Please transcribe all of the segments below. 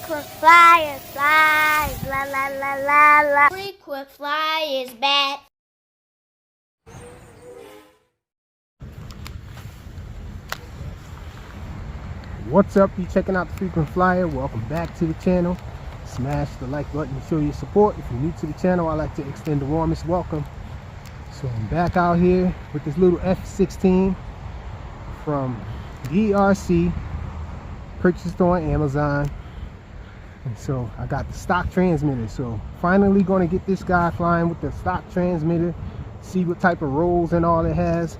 Frequent flyer, fly, la la la la la. Frequent flyer is back. What's up? You checking out the Frequent Flyer? Welcome back to the channel. Smash the like button to show your support. If you're new to the channel, I'd like to extend the warmest welcome. So I'm back out here with this little F16 from DRC, purchased on Amazon. And so I got the stock transmitter. So finally going to get this guy flying with the stock transmitter, see what type of rolls and all it has.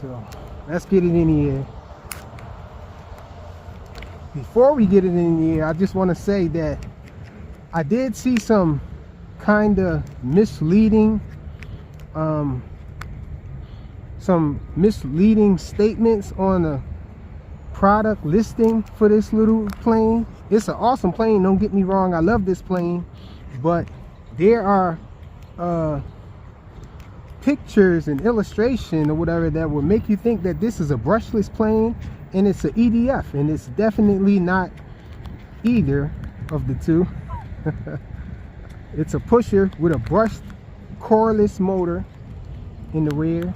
So let's get it in the air. Before we get it in the air, I just want to say that I did see some kind of misleading statements on the product listing for this little plane. It's an awesome plane, don't get me wrong, I love this plane, but there are pictures and illustration or whatever that will make you think that this is a brushless plane and it's an EDF, and it's definitely not either of the two. It's a pusher with a brushed coreless motor in the rear,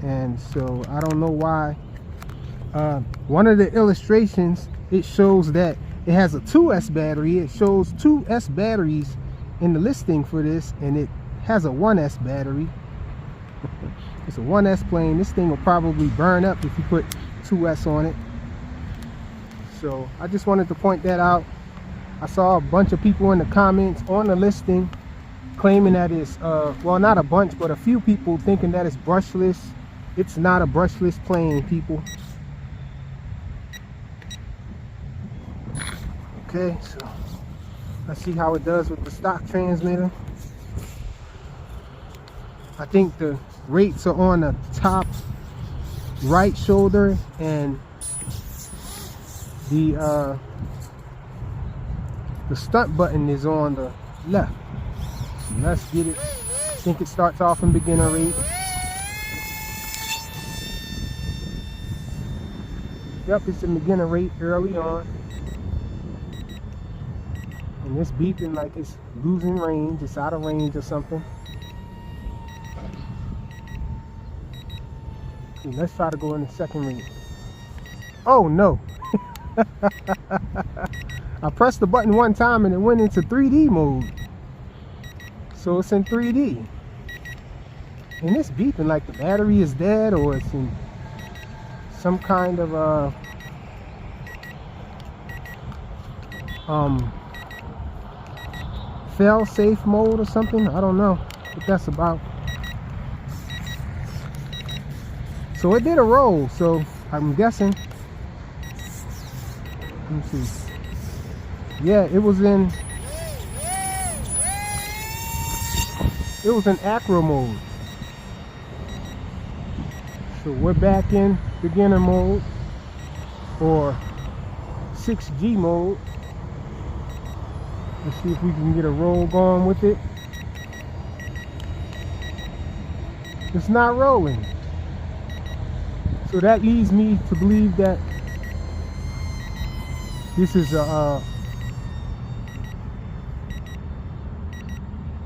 and so I don't know why. One of the illustrations, it shows that it has a 2S battery. It shows 2S batteries in the listing for this, and it has a 1S battery. It's a 1S plane. This thing will probably burn up if you put 2S on it. So I just wanted to point that out. I saw a bunch of people in the comments on the listing claiming that it's well, not a bunch, but a few people thinking that it's brushless. It's not a brushless plane, people. Okay, so let's see how it does with the stock transmitter. I think the rates are on the top right shoulder, and the stunt button is on the left. So let's get it. I think it starts off in beginner rate. Yep, it's in beginner rate early on. And it's beeping like it's losing range. It's out of range or something. Okay, let's try to go in the second rate. Oh no. I pressed the button one time and it went into 3D mode. So it's in 3D. And it's beeping like the battery is dead, or it's in some kind of fail-safe mode or something. I don't know what that's about. So it did a roll, so I'm guessing. Let me see. Yeah, it was in acro mode. So we're back in beginner mode, or 6G mode. Let's see if we can get a roll going with it. It's not rolling. So that leads me to believe that this is a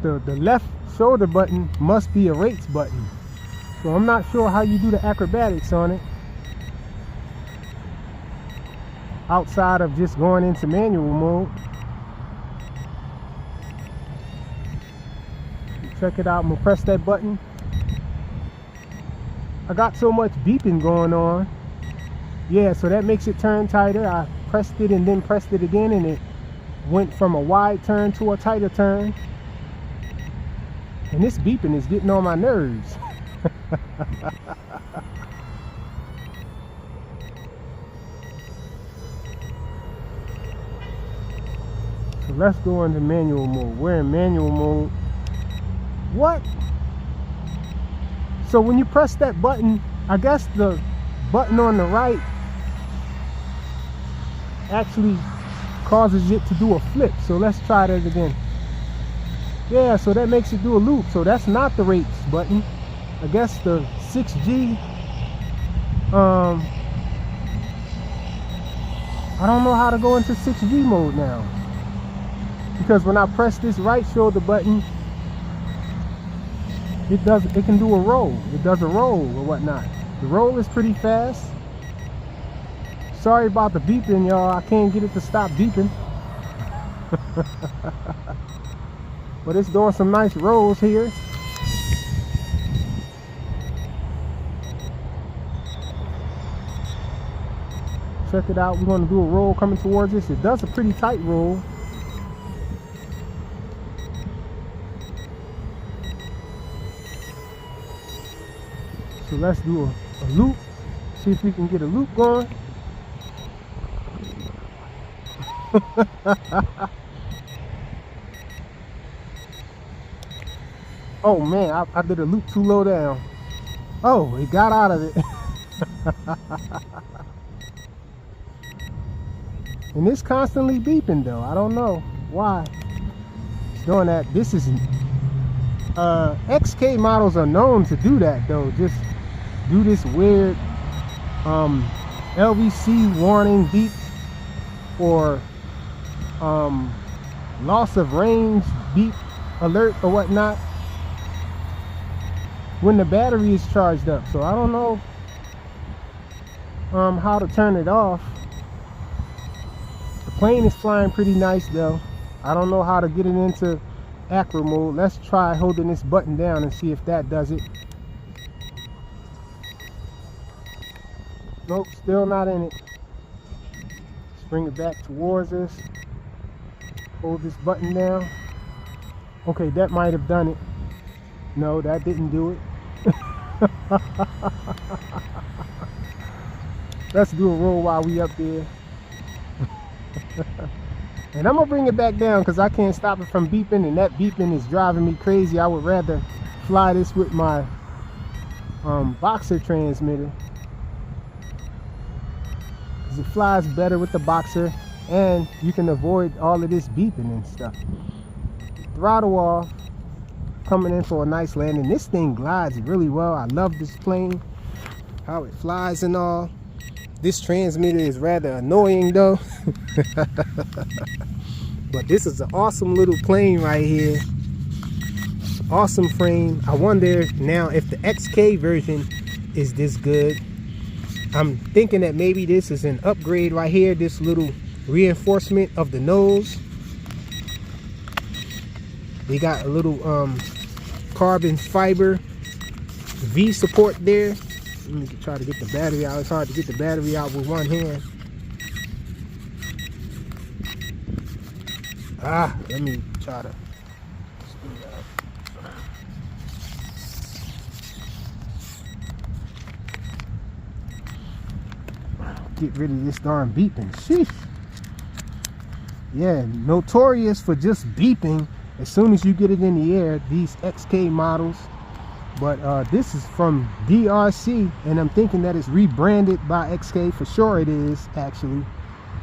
the left shoulder button must be a rates button. So I'm not sure how you do the acrobatics on it outside of just going into manual mode. Check it out. I'm gonna press that button. I got so much beeping going on. Yeah, so that makes it turn tighter. I pressed it and then pressed it again, and it went from a wide turn to a tighter turn. And this beeping is getting on my nerves. So let's go into manual mode. We're in manual mode. What? So when you press that button, I guess the button on the right actually causes it to do a flip. So let's try that again. Yeah, so that makes it do a loop. So that's not the rates button. I guess the 6G I don't know how to go into 6G mode now, because when I press this right shoulder button, it can do a roll. It does a roll or whatnot. The roll is pretty fast. Sorry about the beeping, y'all. I can't get it to stop beeping. But it's doing some nice rolls here. Check it out. We're going to do a roll coming towards us. It does a pretty tight roll. So let's do a loop. See if we can get a loop going. Oh man, I did a loop too low down. Oh, it got out of it. And it's constantly beeping though. I don't know why it's doing that. This is XK models are known to do that though. Just do this weird LVC warning beep or loss of range beep alert or whatnot when the battery is charged up. So I don't know how to turn it off. The plane is flying pretty nice though. I don't know how to get it into acro mode. Let's try holding this button down and see if that does it. Nope, still not in it. Let's bring it back towards us. Hold this button down. Okay, that might have done it. No, that didn't do it. Let's do a roll while we up there. And I'm gonna bring it back down because I can't stop it from beeping, and that beeping is driving me crazy. I would rather fly this with my Boxer transmitter, because it flies better with the Boxer and you can avoid all of this beeping and stuff. Throttle off, coming in for a nice landing. This thing glides really well. I love this plane, how it flies and all. This transmitter is rather annoying though. But this is an awesome little plane right here. Awesome frame. I wonder now if the XK version is this good. I'm thinking that maybe this is an upgrade right here. This little reinforcement of the nose. They got a little carbon fiber V support there. Let me try to get the battery out. It's hard to get the battery out with one hand. Let me try to speed up. Get rid of this darn beeping. Sheesh. Yeah, notorious for just beeping as soon as you get it in the air, these XK models. But this is from DRC, and I'm thinking that it's rebranded by XK. For sure it is, actually.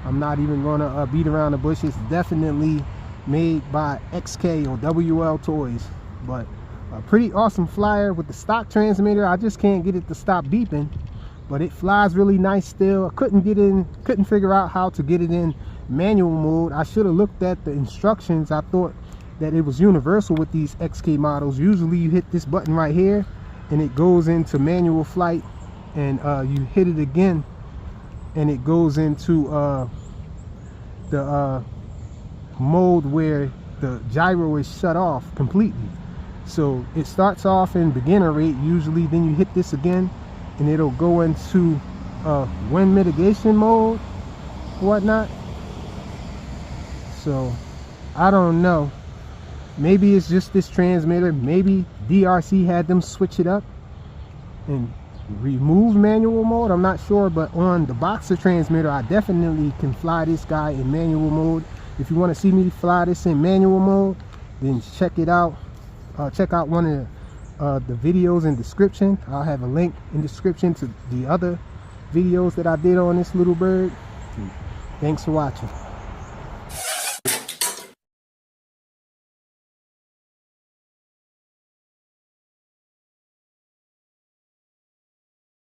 I'm not even gonna beat around the bush. It's definitely made by XK or WL Toys. But a pretty awesome flyer with the stock transmitter. I just can't get it to stop beeping, but it flies really nice still. I couldn't figure out how to get it in manual mode. I should have looked at the instructions. I thought that it was universal with these XK models. Usually you hit this button right here and it goes into manual flight, and you hit it again and it goes into the mode where the gyro is shut off completely. So it starts off in beginner rate usually, then you hit this again and it'll go into wind mitigation mode, whatnot. So I don't know. Maybe it's just this transmitter. Maybe DRC had them switch it up and remove manual mode. I'm not sure, but on the Boxer transmitter, I definitely can fly this guy in manual mode. If you want to see me fly this in manual mode, then check it out. Check out one of the videos in description. I'll have a link in description to the other videos that I did on this little bird. Thanks for watching.